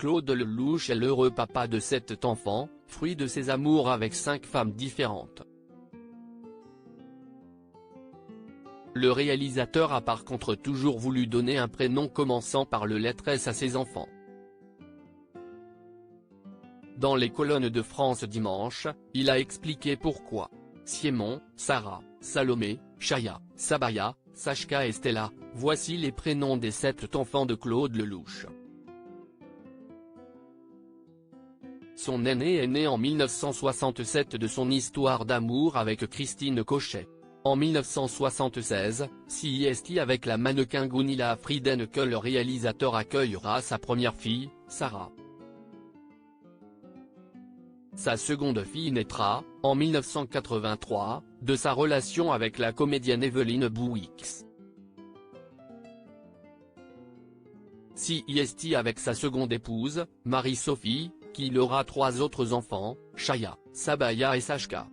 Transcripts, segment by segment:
Claude Lelouch est l'heureux papa de 7 enfants, fruit de ses amours avec 5 femmes différentes. Le réalisateur a par contre toujours voulu donner un prénom commençant par le lettre S à ses enfants. Dans les colonnes de France Dimanche, il a expliqué pourquoi. Siemon, Sarah, Salomé, Chaya, Sabaya, Sachka et Stella, voici les prénoms des 7 enfants de Claude Lelouch. Son aîné est né en 1967 de son histoire d'amour avec Christine Cochet. En 1976, CIST avec la mannequin Gunilla Frieden que le réalisateur accueillera sa première fille, Sarah. Sa seconde fille naîtra, en 1983, de sa relation avec la comédienne Evelyne Bouix. CIST avec sa seconde épouse, Marie-Sophie, qui aura 3 autres enfants, Chaya, Sabaya et Sachka.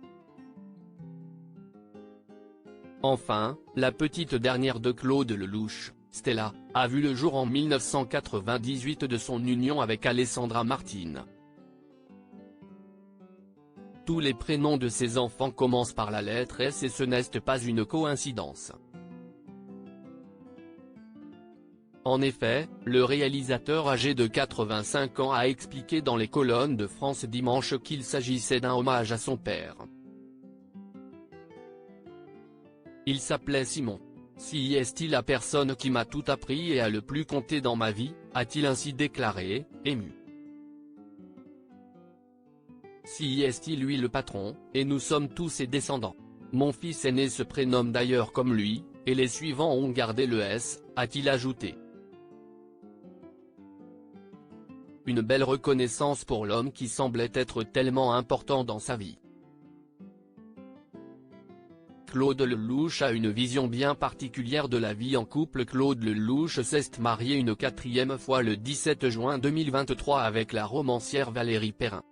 Enfin, la petite dernière de Claude Lelouch, Stella, a vu le jour en 1998 de son union avec Alessandra Martin. Tous les prénoms de ses enfants commencent par la lettre S et ce n'est pas une coïncidence. En effet, le réalisateur âgé de 85 ans a expliqué dans les colonnes de France Dimanche qu'il s'agissait d'un hommage à son père. Il s'appelait Simon. Si est-il la personne qui m'a tout appris et a le plus compté dans ma vie, a-t-il ainsi déclaré, ému. Si est-il lui le patron, et nous sommes tous ses descendants. Mon fils aîné se prénomme d'ailleurs comme lui, et les suivants ont gardé le S, a-t-il ajouté. Une belle reconnaissance pour l'homme qui semblait être tellement important dans sa vie. Claude Lelouch a une vision bien particulière de la vie en couple. Claude Lelouch s'est marié une 4e fois le 17 juin 2023 avec la romancière Valérie Perrin.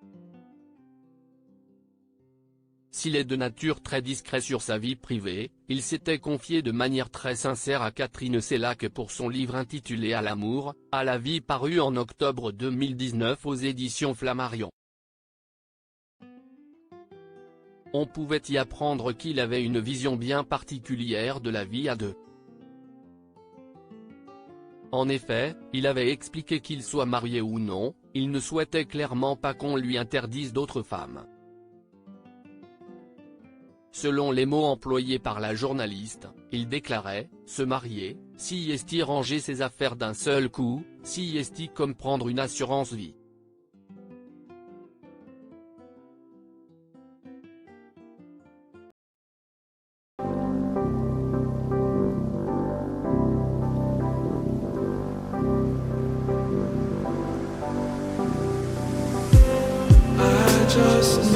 S'il est de nature très discret sur sa vie privée, il s'était confié de manière très sincère à Catherine Sellac pour son livre intitulé À l'amour, à la vie paru en octobre 2019 aux éditions Flammarion. On pouvait y apprendre qu'il avait une vision bien particulière de la vie à deux. En effet, il avait expliqué qu'il soit marié ou non, il ne souhaitait clairement pas qu'on lui interdise d'autres femmes. Selon les mots employés par la journaliste, il déclarait « se marier, si est-il ranger ses affaires d'un seul coup, si est-il comme prendre une assurance vie ». Just